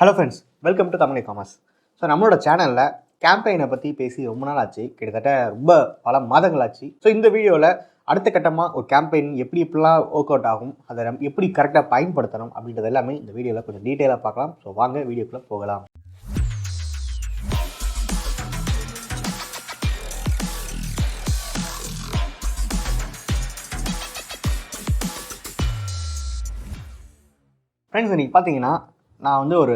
Hello friends, welcome to Tamil ecommerce. So நம்மளோட சேனலில் கேம்பெயினை பற்றி பேசி ரொம்ப நாள் ஆச்சு, கிட்டத்தட்ட ரொம்ப பல மாதங்கள் ஆச்சு. ஸோ இந்த வீடியோவில் அடுத்த கட்டமாக ஒரு கேம்பெயின் எப்படிலாம் ஒர்க் அவுட் ஆகும், அதை எப்படி கரெக்டாக பயன்படுத்தணும் அப்படின்றது எல்லாமே இந்த வீடியோவில் கொஞ்சம் டீட்டெயிலாக பார்க்கலாம். ஸோ வாங்க வீடியோக்குள்ளே போகலாம். ஃப்ரெண்ட்ஸ், இன்றைக்கி பார்த்தீங்கன்னா நான் வந்து ஒரு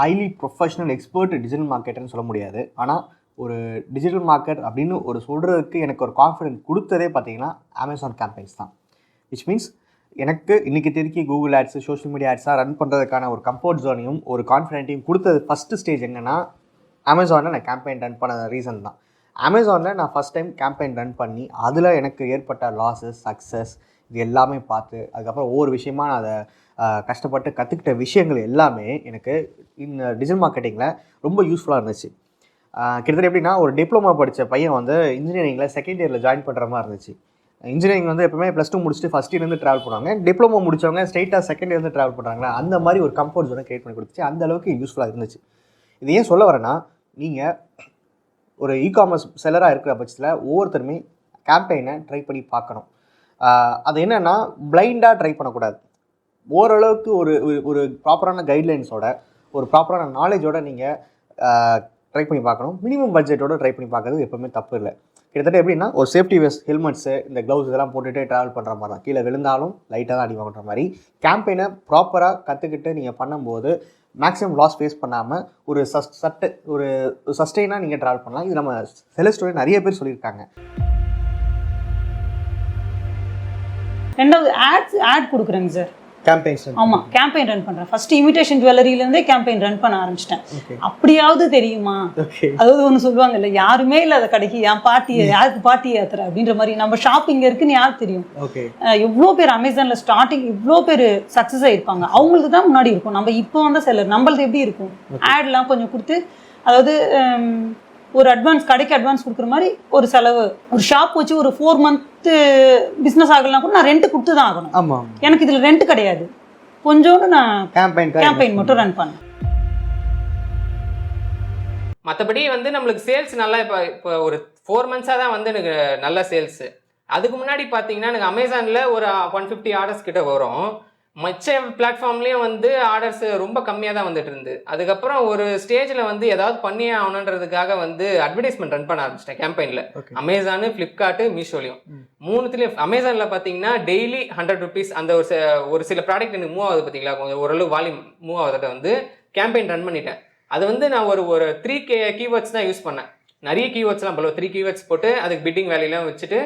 ஹைலி ப்ரொஃபஷனல் எக்ஸ்பர்ட் டிஜிட்டல் மார்க்கெட்டர்னு சொல்ல முடியாது. ஆனால் ஒரு டிஜிட்டல் மார்க்கெட் அப்படின்னு சொல்கிறதுக்கு எனக்கு ஒரு கான்ஃபிடென்ட் கொடுத்ததே பார்த்தீங்கன்னா அமேசான் கேம்பெயின்ஸ் தான். விச் மீன்ஸ் எனக்கு இன்றைக்கி திருக்கி கூகுள் ஆட்ஸு, சோஷியல் மீடியா ஆட்ஸாக ரன் பண்ணுறதுக்கான ஒரு கம்ஃபர்ட் ஜோனையும் ஒரு கான்ஃபிடென்ட்டையும் கொடுத்தது ஃபஸ்ட்டு ஸ்டேஜ் என்னென்னா அமேசானில் நான் கேம்பெயின் ரன் பண்ண ரீசன் தான். அமேசானில் நான் ஃபஸ்ட் டைம் கேம்பெயின் ரன் பண்ணி அதில் எனக்கு ஏற்பட்ட லாஸஸ், சக்ஸஸ் இது எல்லாமே பார்த்து அதுக்கப்புறம் ஒவ்வொரு விஷயமாக நான் அதை கஷ்டப்பட்டு கற்றுக்கிட்ட விஷயங்கள் எல்லாமே எனக்கு இந்த டிஜிட்டல் மார்க்கெட்டிங்கில் ரொம்ப யூஸ்ஃபுல்லாக இருந்துச்சு. கிட்டத்தட்ட எப்படின்னா, ஒரு டிப்ளமா படித்த பையன் வந்து இன்ஜினியரிங்கில் செகண்ட் இயரில் ஜாயின் பண்ணுற மாதிரி இருந்துச்சு. இன்ஜினியரிங் வந்து எப்பவுமே +2 முடிச்சுட்டு ஃபஸ்ட் இயர்லேருந்து ட்ராவல் பண்ணுவாங்க. டிப்ளமோ முடித்தவங்க ஸ்ட்ரைட்டாக செகண்ட் இயர்லேருந்து ட்ராவல் பண்ணுறாங்களா, அந்த மாதிரி ஒரு கம்ஃபர்ட் ஜோனை கிரியேட் பண்ணி கொடுத்துச்சு. அந்த அளவுக்கு யூஸ்ஃபுல்லாக இருந்துச்சு. இது ஏன் சொல்ல வரேன்னா, நீங்கள் ஒரு இகாமர்ஸ் செல்லராக இருக்கிற பட்சத்தில் ஒவ்வொருத்தருமே கேம்பெயினை ட்ரை பண்ணி பார்க்கணும். அது என்னென்னா, பிளைண்டாக ட்ரை பண்ணக்கூடாது. ஓரளவுக்கு ஒரு ப்ராப்பரான கைட்லைன்ஸோட, ஒரு ப்ராப்பரான நாலேஜோட நீங்கள் ட்ரை பண்ணி பார்க்கணும். மினிமம் பட்ஜெட்டோட ட்ரை பண்ணி பார்க்குறது எப்போவுமே தப்பு இல்லை. கிட்டத்தட்ட எப்படின்னா, ஒரு சேஃப்டி வெஸ்ட், ஹெல்மெட்ஸு, இந்த க்ளவுஸ் இதெல்லாம் போட்டுகிட்டே ட்ராவல் பண்ணுற மாதிரி தான். கீழே விழுந்தாலும் லைட்டாக தான் அடி வாங்குற மாதிரி கேம்பெயினை ப்ராப்பராக கற்றுக்கிட்டு நீங்கள் பண்ணும்போது மேக்ஸிமம் லாஸ் ஃபேஸ் பண்ணாமல் ஒரு சஸ்டெயினாக நீங்கள் ட்ராவல் பண்ணலாம். இது நம்ம செல் ஸ்டோரி நிறைய பேர் சொல்லியிருக்காங்க. ரெண்டாவது ஆட் கொடுக்குறேங்க சார். கேம்பெயின்ஸ் ஆமாம், கேம்பெயின் ரன் பண்ணுறேன். ஃபஸ்ட்டு இமிடேஷன் ஜுவல்லரியிலேருந்தே கேம்பெயின் ரன் பண்ண ஆரம்பிச்சிட்டேன். அப்படியாவது தெரியுமா, அதாவது ஒன்று சொல்லுவாங்க இல்லை, யாருமே இல்லாத கடைக்கு என் பாட்டியை யாருக்கு பாட்டி ஏற்றுற அப்படின்ற மாதிரி. நம்ம ஷாப் இங்கே இருக்குன்னு யாருக்கு தெரியும்? எவ்வளோ பேர் அமேசானில் ஸ்டார்டிங் இவ்வளோ பேர் சக்ஸஸ் ஆகிருப்பாங்க. அவங்களுக்கு தான் முன்னாடி இருக்கும். நம்ம இப்போ வந்த செல்லர் நம்மளது எப்படி இருக்கும்? ஆட்லாம் கொஞ்சம் கொடுத்து, அதாவது ஒரு அட்வான்ஸ், கடைக்கு அட்வான்ஸ் கொடுக்குற மாதிரி ஒரு செலவு. ஒரு ஷாப் வச்சு ஒரு 4 மந்த்து பிஸ்னஸ் ஆகலாம் கூட நான் ரெண்ட் கொடுத்து தான் ஆகணும். ஆமாம், எனக்கு இதில் ரெண்ட் கிடையாது. கொஞ்சோண்டு நான் கேம்பெயின் மட்டும் ரன் பண்ணேன். மற்றபடி வந்து நம்மளுக்கு சேல்ஸ் நல்லா இப்போ ஒரு 4 மந்த்ஸாக தான் வந்து எனக்கு நல்ல சேல்ஸு. அதுக்கு முன்னாடி பார்த்தீங்கன்னா எனக்கு அமேசானில் ஒரு 150 ஆர்டர்ஸ் கிட்ட வரும். மற்ற பிளாட்ஃபார்ம்லேயும் வந்து ஆர்டர்ஸ் ரொம்ப கம்மியாக தான் வந்துட்டு இருந்து. அதுக்கப்புறம் ஒரு ஸ்டேஜில் வந்து ஏதாவது பண்ணியே ஆகணுன்றதுக்காக வந்து அட்வர்டைஸ்மெண்ட் ரன் பண்ண ஆரம்பிச்சிட்டேன் கேம்பெயினில். அமேசானு, ஃப்ளிப்கார்ட்டு, மீஷோலையும். மூணுத்துலேயும் அமேசானில் பார்த்தீங்கன்னா டெய்லி 100 rupees அந்த ஒரு சில ப்ராடக்ட் எனக்கு மூவ் ஆகுது பார்த்தீங்களா, கொஞ்சம் ஓரளவு வால்யூம் மூவ் ஆகுதுட்ட வந்து கேம்பெயின் ரன் பண்ணிட்டேன். அது வந்து நான் ஒரு 3 கீவேர்ட்ஸ் தான் யூஸ் பண்ணேன். நிறைய கீவேர்ட்ஸ்லாம் போல 3 கீவேர்ட்ஸ் போட்டு அதுக்கு பிட்டிங் வேல்யூலாம் வச்சுட்டு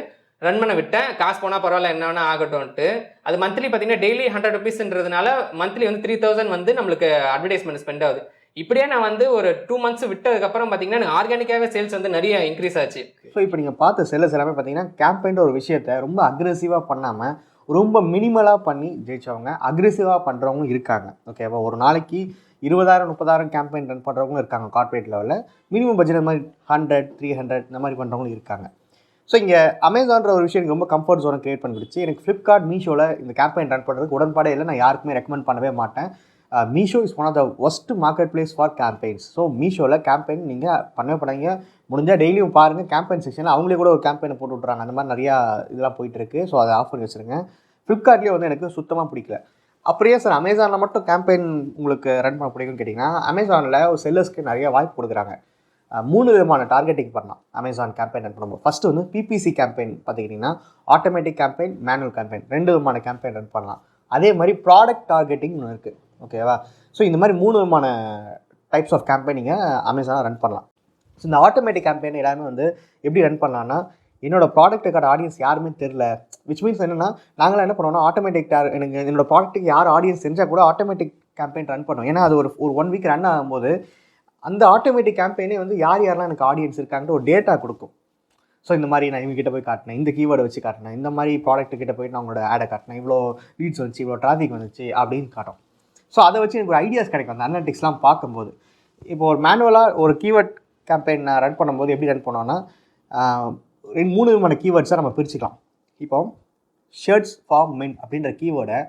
ரன் பண்ண விட்டேன். காசு போனால் பரவாயில்ல, என்ன வேணா ஆகட்டும்ட்டு. அது மந்த்லி பார்த்தீங்கன்னா டெய்லி 100 rupeesன்றதுனால மந்த்லி வந்து 3000 வந்து நம்மளுக்கு அட்வர்டைஸ்மெண்ட் ஸ்பெண்ட் ஆகுது. இப்படியே நான் வந்து ஒரு 2 months விட்டதுக்கப்புறம் பார்த்தீங்கன்னா எனக்கு ஆர்கானிக்காகவே சேல்ஸ் வந்து நிறைய இன்க்ரீஸ் ஆச்சு. ஸோ இப்போ நீங்கள் பார்த்த செல்லர்ஸ் எல்லாமே பார்த்தீங்கன்னா கேம்பெயின் ஒரு விஷயத்தை ரொம்ப அக்ரெசிவாக பண்ணாமல் ரொம்ப மினிமலாக பண்ணி ஜெயிச்சவங்க, அக்ரெசிவாக பண்ணுறவங்களும் இருக்காங்க. ஓகேவா, ஒரு நாளைக்கு 20,000 30,000 கேம்பெயின் ரன் பண்ணுறவங்களும் இருக்காங்க. கார்பரேட் லெவலில் மினிமம் பட்ஜெட் மாதிரி 100 300 இந்த மாதிரி பண்ணுறவங்களும் இருக்காங்க. ஸோ இங்கே அமேசான்ற ஒரு விஷயம் எனக்கு ரொம்ப கம்ஃபர்ட் ஜோனை கிரியேட் பண்ணிடுச்சு. எனக்கு ஃப்ளிப்கார்ட், மீஷோவில் இந்த கேம்பெயின் ரன் பண்ணுறதுக்கு உடன்பாடே இல்லை. நான் யாருக்குமே ரெக்கமெண்ட் பண்ணவே மாட்டேன். Meesho is one of the worst marketplace for campaigns. So மீஷோவில் கேம்பெயின் நீங்கள் பண்ணவே பண்ணாங்க. முடிஞ்சால் டெய்லியும் பாருங்கள், கேம்பெயின் செக்ஷனில் அவங்களே கூட ஒரு கேம்பெயினை போட்டு விட்றாங்க. அந்த மாதிரி நிறையா இதெல்லாம் போயிட்டுருக்கு. ஸோ அதை ஆஃப் பண்ணி வச்சுருங்க. ஃப்ளிப்கார்ட்லேயே வந்து எனக்கு சுத்தமாக பிடிக்கல. அப்படியே சார் அமேசானில் மட்டும் கேம்பெயின் உங்களுக்கு ரன் பண்ண பிடிக்கும்னு கேட்டிங்கன்னா, அமேசானில் ஒரு செல்லர்ஸ்க்கு நிறைய வாய்ப்பு கொடுக்குறாங்க. 3 விதமான டார்கெட்டிங் பண்ணலாம் அமேசான் கேம்பெயின் ரன் பண்ணும்போது. ஃபஸ்ட்டு வந்து PPC கேம்பெயின் பார்த்துக்கிட்டிங்கன்னா, ஆட்டோமேட்டிக் கேம்பெயின், மேனுவல் கேம்பெயின் 2 விதமான கேம்பெயின் ரன் பண்ணலாம். அதே மாதிரி ப்ராடக்ட் டார்கெட்டிங் ஒன்று இருக்குது. ஓகேவா, ஸோ இந்த மாதிரி 3 விதமான டைப்ஸ் ஆஃப் கேம்பெயின் நீங்கள் அமேசானில் ரன் பண்ணலாம். ஸோ இந்த ஆட்டோமேட்டிக் கேம்பெயின் எல்லாமே வந்து எப்படி ரன் பண்ணலான்னா, என்னோடய ப்ராடக்ட்டுக்கான ஆடியன்ஸ் யாருமே தெரில. விச் மீன்ஸ் என்னென்னா, நாங்களாம் என்ன பண்ணுவோம்னா, ஆட்டோமேட்டிக் எனக்கு என்னோடய ப்ராடக்ட்டுக்கு யார் ஆடியன்ஸ் தெரிஞ்சால் கூட ஆட்டோமேட்டிக் கேம்பெயின் ரன் பண்ணுவோம். ஏன்னா அது ஒரு 1 வீக் ரன் ஆகும்போது அந்த ஆட்டோமேட்டிக் கேம்பெயினே வந்து யாரெல்லாம் எனக்கு ஆடியன்ஸ் இருக்காங்கன்னு ஒரு டேட்டா கொடுக்கும். ஸோ இந்த மாதிரி நான் இவங்ககிட்ட போய் காட்டினேன், இந்த கீவேர்டை வச்சு காட்டினேன், இந்த மாதிரி ப்ராடக்ட்டுக்கிட்ட போய் நான் உங்களோட ஆடை காட்டினேன், இவ்வளோ லீட்ஸ் வந்துச்சு, இவ்வளோ டிராஃபிக் வந்துச்சு அப்படின்னு காட்டும். ஸோ அதை வச்சு எனக்கு ஒரு ஐடியாஸ் கிடைக்கும் அந்த அனலிட்டிக்ஸ்லாம் பார்க்கும்போது. இப்போ ஒரு மேனுவலாக ஒரு கீவேர்ட் கேம்பெயின் நான் ரன் பண்ணும்போது எப்படி ரன் பண்ணோன்னா, 3 விதமான கீவேர்ட்ஸாக நம்ம பிரிச்சுக்கலாம். இப்போ ஷர்ட்ஸ் ஃபார் மென் அப்படின்ற கீவேர்டை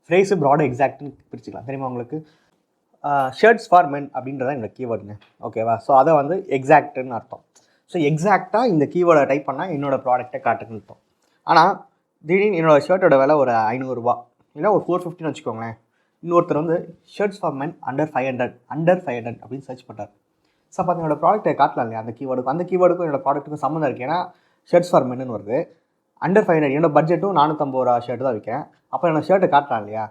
ஃப்ரேஸு, ப்ராடு, எக்ஸாக்ட்னு பிரிச்சுக்கலாம். தெரியுமா உங்களுக்கு? ஷர்ட்ஸ் ஃபார் மென் அப்படின்றத என்னோட கீவேர்டுங்க. ஓகேவா? ஸோ அதை வந்து எக்ஸாக்ட்னு அர்த்தம். ஸோ எக்ஸாக்டாக இந்த கீவேர்டை டைப் பண்ணால் என்னோடய ப்ராடக்ட்டை காட்டுன்னு அர்த்தம். ஆனால் திடீர்னு என்னோடய ஷர்ட்டோட விலை ஒரு 500 இல்லை ஒரு 450 வச்சுக்கோங்களேன். இன்னொருத்தர் வந்து ஷர்ட்ஸ் ஃபார் மென் அண்டர் 500 அப்படின்னு சர்ச் பண்ணுறாரு. ஸோ அப்போ என்னோட ப்ராடக்ட்டை காட்டலாம் இல்லையா? அந்த கீவேர்டுக்கும் என்னோட ப்ராடக்ட்டுக்கும் சம்மந்தம் இருக்குது. ஏன்னா ஷர்ட்ஸ் ஃபார் மென்னு வருது, அண்டர் 500 என்னோட பட்ஜெட்டும் 450 ஷர்ட் தான் விற்கிறேன். அப்போ என்னோட ஷர்ட்டை காட்டலாம் இல்லையா?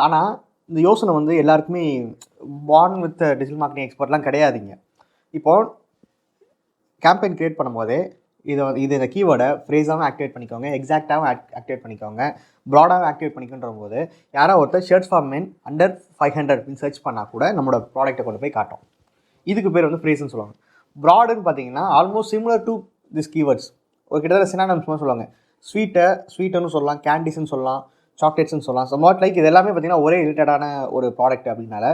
ஆனால் இந்த யோசனை வந்து எல்லாருக்குமே பார்ன் வித் டிஜிட்டல் மார்க்கெட்டிங் எக்ஸ்பர்ட்லாம் கிடையாதுங்க. இப்போது கேம்பெயின் க்ரியேட் பண்ணும்போதே இந்த கீவேர்டை ஃப்ரேஸாகவும் ஆக்டிவேட் பண்ணிக்கோங்க, எக்ஸாக்டாகவும் ஆக்டிவேட் பண்ணிக்கோங்க, ப்ராடாகவும் ஆக்டிவேட் பண்ணிக்கன்ற போது யாராவது ஒருத்தர் ஷர்ட்ஸ் ஃபார் மென் அண்டர் 500 அப்படின்னு சர்ச் பண்ணால் கூட நம்மளோட ப்ராடக்ட்டை கொண்டு போய் காட்டும். இதுக்கு பேர் வந்து ஃப்ரேஸ்ன்னு சொல்லுவாங்க. ப்ராடுன்னு பார்த்தீங்கன்னா almost similar to this keywords. ஒரு கிட்டத்தட்ட சினானிம்ஸ்மாக சொல்லுவாங்க. ஸ்வீட்டுன்னு சொல்லலாம், கேண்டீஸ்ன்னு சொல்லலாம், சாக்லேட்ஸ்ன்னு சொல்லலாம். ஸோ வாட் லைக் இது எல்லாமே பார்த்தீங்கன்னா ஒரே ரிலேட்டடான ஒரு ப்ராடக்ட் அப்படின்னால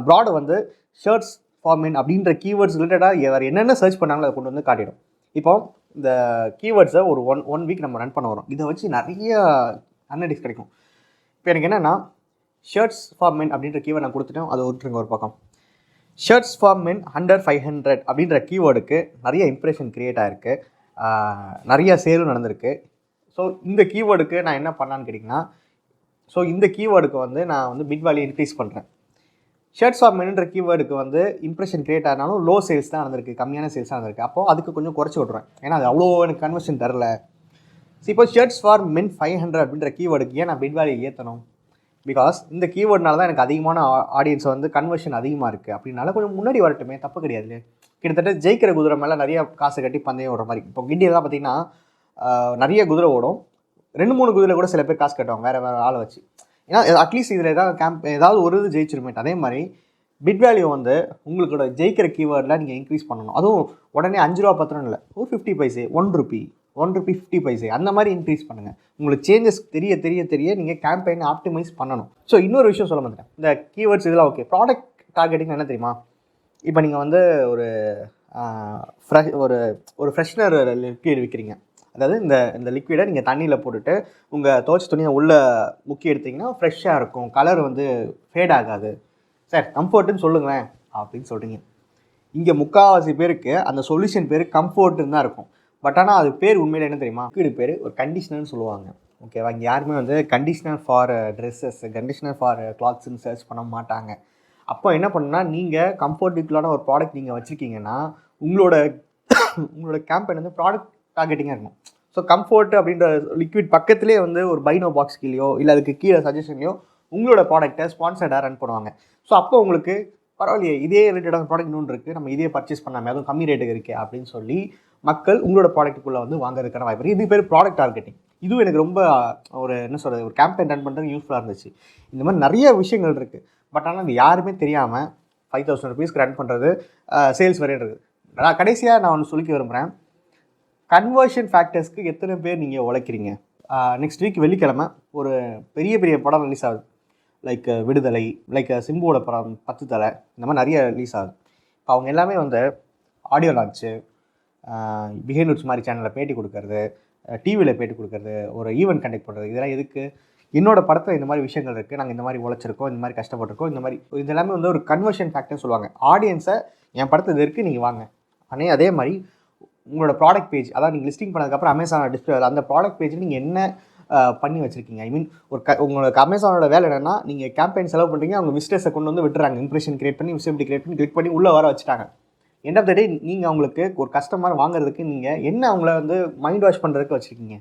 ப்ராடு வந்து ஷர்ட்ஸ் ஃபார் மென் அப்படின்ற கீவேர்ட்ஸ் ரிலேட்டடாக வேறு என்னென்ன சர்ச் பண்ணாங்களோ அதை கொண்டு வந்து காட்டிடும். இப்போ இந்த கீவேர்ட்ஸை ஒரு ஒன் வீக் நம்ம ரன் பண்ண வரோம். இதை வச்சு நிறைய அனலிட்டிக்ஸ் கிடைக்கும். இப்போ எனக்கு என்னென்னா ஷர்ட்ஸ் ஃபார் மென் அப்படின்ற கீவேர்ட் நான் கொடுத்துட்டேன், அதை விட்டுருங்க ஒரு பக்கம். ஷர்ட்ஸ் ஃபார் மென் அண்டர் 500 அப்படின்ற கீவேர்டுக்கு நிறைய இம்ப்ரெஷன் க்ரியேட் ஆகிருக்கு, நிறைய சேலும் நடந்திருக்கு. ஸோ இந்த கீவேர்டுக்கு நான் என்ன பண்ணான்னு கேட்டிங்கன்னா, ஸோ இந்த கீவேர்டுக்கு வந்து நான் வந்து பிட் வேல்யூ இன்க்ரீஸ் பண்ணுறேன். ஷர்ட்ஸ் ஃபார் மென்ன்ற கீவேர்டுக்கு வந்து இம்ப்ரெஷன் கிரியேட் ஆனாலும் லோ சேல்ஸ் தான் நடந்திருக்கு, கம்மியான சேல்ஸ் தான் நடந்திருக்கு. அப்போது அதுக்கு கொஞ்சம் குறைச்சி விட்றேன், ஏன்னா அது அவ்வளோ எனக்கு கன்வர்ஷன் தரல. ஸோ இப்போ ஷர்ட்ஸ் ஃபார் மென் 500 அப்படின்ற கீவேர்டுக்கு ஏன் நான் பிட் வேல்யூ ஏற்றணும்? பிகாஸ் இந்த கீவேர்ட்னால தான் எனக்கு அதிகமான ஆடியன்ஸ் வந்து கன்வர்ஷன் அதிகமாக இருக்குது அப்படின்னால கொஞ்சம் முன்னாடி வரட்டுமே, தப்பு கிடையாது. கிட்டத்தட்ட ஜெயிக்கிற குதிரை மேலே நிறைய காசு கட்டி பந்தயம் ஓடுற மாதிரி. இப்போ கிண்டியெல்லாம் பார்த்தீங்கன்னா நிறைய குதிரை ஓடும், 2-3 குதிரை கூட சில பேர் காசு கட்டுவாங்க வேறு ஆளை வச்சு. ஏன்னா அட்லீஸ்ட் இதில் ஏதாவது ஒரு இது ஜெயிச்சிருமேட். அதே மாதிரி பிட் வேல்யூ வந்து உங்களோட ஜெயிக்கிற கீவேர்டில் நீங்கள் இன்க்ரீஸ் பண்ணணும். அதுவும் உடனே 5 ரூபா 10 ரூபா இல்லை, ஒரு 50 பைசே, 1 ரூபி 50 பைசே அந்த மாதிரி இன்க்ரீஸ் பண்ணுங்கள். உங்களுக்கு சேஞ்சஸ் தெரிய நீங்கள் கேம்பெயினை ஆப்டிமைஸ் பண்ணணும். ஸோ இன்னொரு விஷயம் சொல்ல மாட்டேன், இந்த கீவேர்ட்ஸ் இதெல்லாம் ஓகே. ப்ராடக்ட் டார்கெட்டிங் என்ன தெரியுமா? இப்போ நீங்கள் வந்து ஒரு ஃப்ரெஷ்னர் லிக்விட் விற்கிறீங்க. அதாவது இந்த லிக்விடை நீங்கள் தண்ணியில் போட்டுட்டு உங்கள் துவைச்ச துணியை உள்ளே முக்கி எடுத்திங்கன்னா ஃப்ரெஷ்ஷாக இருக்கும், கலர் வந்து ஃபேட் ஆகாது. சார் கம்ஃபர்ட்டுன்னு சொல்லுங்களேன் அப்படின்னு சொல்கிறீங்க. இங்கே முக்கால்வாசி பேருக்கு அந்த சொல்யூஷன் பேர் கம்ஃபர்ட்டுன்னு தான் இருக்கும். பட் ஆனால் அது பேர் உண்மையில் என்ன தெரியுமா? லிக்விட் பேர் ஒரு கண்டிஷனர்னு சொல்லுவாங்க. ஓகேவா? இங்கே யாருமே வந்து conditioner for dresses, conditioner for கிளாத்ஸ்ன்னு சர்ச் பண்ண மாட்டாங்க. அப்போ என்ன பண்ணுன்னா, நீங்கள் கம்ஃபர்டபுளான ஒரு ப்ராடக்ட் நீங்கள் வச்சுருக்கீங்கன்னா உங்களோட கேம்பெயின் வந்து ப்ராடக்ட் டார்கெட்டிங்காக இருக்கும். ஸோ கம்ஃபர்ட் அப்படின்ற லிக்விட் பக்கத்துலேயே வந்து ஒரு பைனோ பாக்ஸ் கீழேயோ இல்லை அதுக்கு கீழே சஜஷன்லையோ உங்களோட ப்ராடக்ட்டை ஸ்பான்சர்டாக ரன் பண்ணுவாங்க. ஸோ அப்போ உங்களுக்கு பரவாயில்லையே, இதே ரிலேட்டடான ப்ராடக்ட் இன்னொன்று இருக்குது, நம்ம இதே பர்ச்சேஸ் பண்ணாமல் அதுவும் கம்மி ரேட்டுக்கு இருக்கே அப்படின்னு சொல்லி மக்கள் உங்களோட ப்ராடக்ட்டுக்குள்ளே வந்து வாங்குறதுக்கான வாய்ப்பு இருக்குது. இது பேர் ப்ராடக்ட் டார்கெட்டிங். இதுவும் எனக்கு ரொம்ப ஒரு கேம்பெயின் ரன் பண்ணுறது யூஸ்ஃபுல்லாக இருந்துச்சு. இந்த மாதிரி நிறைய விஷயங்கள் இருக்குது. பட் ஆனால் அது யாருமே தெரியாமல் 5000 rupeesக்கு ரன் பண்ணுறது சேல்ஸ் வரையிறது. நான் கடைசியாக நான் ஒன்று சொல்லிக்க விரும்புகிறேன், கன்வர்ஷன் ஃபேக்டர்ஸ்க்கு எத்தனை பேர் நீங்கள் உழைக்கிறீங்க? நெக்ஸ்ட் வீக் வெள்ளிக்கிழமை ஒரு பெரிய படம் ரிலீஸ் ஆகுது, லைக் விடுதலை, லைக் சிம்புவோட படம் 10 தலை, இந்த மாதிரி நிறைய ரிலீஸ் ஆகுது. இப்போ அவங்க எல்லாமே வந்து ஆடியோ லான்ச்சு, பிஹைண்ட் மாதிரி சேனலில் பேட்டி கொடுக்கறது, டிவியில் பேட்டி கொடுக்கறது, ஒரு ஈவெண்ட் கண்டக்ட் பண்ணுறது, இதெல்லாம் எதுக்கு? என்னோடய படத்தில் இந்த மாதிரி விஷயங்கள் இருக்குது, நாங்கள் இந்த மாதிரி உழைச்சிருக்கோம், இந்த மாதிரி கஷ்டப்பட்டிருக்கோம், இந்த மாதிரி இது எல்லாமே வந்து ஒரு கன்வர்ஷன் ஃபேக்டர்னு சொல்லுவாங்க. ஆடியன்ஸை என் படத்தில் இது இருக்குது நீங்கள் வாங்க. ஆனால் அதே மாதிரி உங்களோட ப்ராடக்ட் பேஜ், அதாவது நீங்கள் லிஸ்டிங் பண்ணதுக்கப்புறம் அமேசானோட டிஸ்பிளே அந்த ப்ராடக்ட் பேஜில் நீங்கள் என்ன பண்ணி வச்சுருக்கீங்க? ஐ மீன் உங்களுக்கு அமேசானோட வேலை என்னென்னா, நீங்கள் கேம்பெயின் செலவு பண்ணுறீங்க, அவங்க விசிட்டர்ஸை கொண்டு வந்து விட்டுறாங்க, இம்ப்ரெஷன் கிரியேட் பண்ணி விசிபிலிட்டி கிரியேட் பண்ணி கிளிக் பண்ணி உள்ளே வர வச்சுட்டாங்க. எண்ட் ஆஃப் த டே நீங்கள் அவங்களுக்கு ஒரு கஸ்டமர் வாங்குறதுக்கு நீங்கள் என்ன அவங்கள வந்து மைண்ட் வாஷ் பண்ணுறதுக்கு வச்சுருக்கீங்க?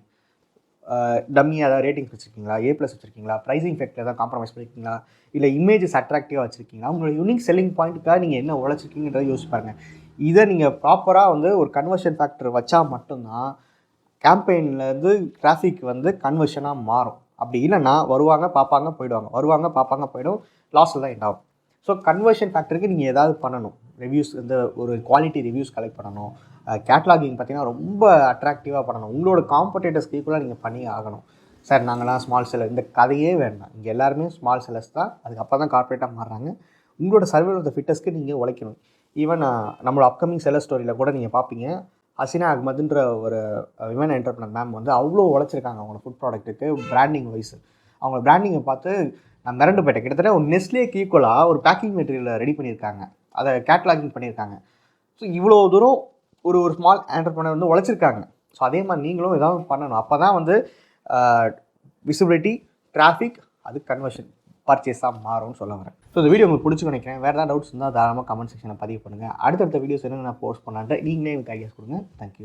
டம்மியாக ஏதாவது ரேட்டிங்ஸ் வச்சுருக்கீங்களா? A+ வச்சுருக்கீங்களா? ப்ரைஸிங் ஃபேக்டர் ஏதாவது காம்ப்ரமைஸ் பண்ணியிருக்கீங்களா? இல்லை இமேஜஸ் அட்ராக்டிவாக வச்சுருக்கீங்களா? உங்களோட யூனிக் செல்லிங் பாயிண்ட்டுக்காக நீங்கள் என்ன உழைச்சிருக்கீங்கன்றதை யோசிப்பாங்க. இதை நீங்கள் ப்ராப்பராக வந்து ஒரு கன்வர்ஷன் ஃபேக்டர் வச்சா மட்டும்தான் கேம்பெயின்லேருந்து டிராஃபிக் வந்து கன்வர்ஷனாக மாறும். அப்படி இல்லைன்னா வருவாங்க பார்ப்பாங்க போயிடுவாங்க, வருவாங்க பார்ப்பாங்க போயிடும், லாஸில் தான் என்ன ஆகும். ஸோ கன்வர்ஷன் ஃபேக்டருக்கு நீங்கள் ஏதாவது பண்ணணும். ரிவ்யூஸ் வந்து ஒரு குவாலிட்டி ரிவ்யூஸ் கலெக்ட் பண்ணணும். கேட்லாகிங் பார்த்தீங்கன்னா ரொம்ப அட்ராக்டிவாக பண்ணணும். உங்களோட காம்படேட்டர்ஸ்க்கு ஈக்குவலாக நீங்கள் பண்ணி ஆகணும். சார் நாங்களாம் ஸ்மால் செல்லர், இந்த கதையே வேண்டாம். இங்கே எல்லாருமே ஸ்மால் செல்லர்ஸ் தான், அதுக்கப்புறம் தான் கார்பரேட்டாக மாறுறாங்க. உங்களோட சர்வே ஆஃப் த ஃபிட்டஸ்க்கு நீங்கள் உழைக்கணும். ஈவன் நம்மளோட அப்கமிங் செல்லர் ஸ்டோரியில் கூட நீங்கள் பார்ப்பீங்க, ஹசினா அகமதுன்ற ஒரு விமன் என்டர்பிரனர் மேம் வந்து அவ்வளோ உழைச்சிருக்காங்க அவங்களோட ஃபுட் ப்ராடக்ட்டுக்கு பிராண்டிங் வைஸ். அவங்க பிராண்டிங்கை பார்த்து நான் மிரண்டு போயிட்டேன். கிட்டத்தட்ட ஒரு நெஸ்லேக்கு ஈக்குவலாக ஒரு பேக்கிங் மெட்டீரியலை ரெடி பண்ணியிருக்காங்க, அதை கேட்லாகிங் பண்ணியிருக்காங்க. ஸோ இவ்வளோ தூரம் ஒரு ஸ்மால் என்டர்பிரனர் வந்து உழைச்சிருக்காங்க. ஸோ அதே மாதிரி நீங்களும் ஏதாவது பண்ணணும். அப்போ தான் வந்து விசிபிலிட்டி, டிராஃபிக், அது கன்வர்ஷன், பர்ச்சேஸாக மாறும்னு சொல்ல வரேன். ஸோ இந்த வீடியோ உங்களுக்கு பிடிச்சி நினைக்கிறேன். வேறு ஏதாவது டவுட்ஸ் இருந்தால் தாராளமாக கமெண்ட் செக்ஷனில் பதிவு பண்ணுங்கள். அடுத்தடுத்த வீடியோஸ் என்ன நான் போஸ்ட் பண்ணலான்ட்டு நீங்களே எனக்கு ஐடியாஸ் கொடுங்க. தேங்க்யூ.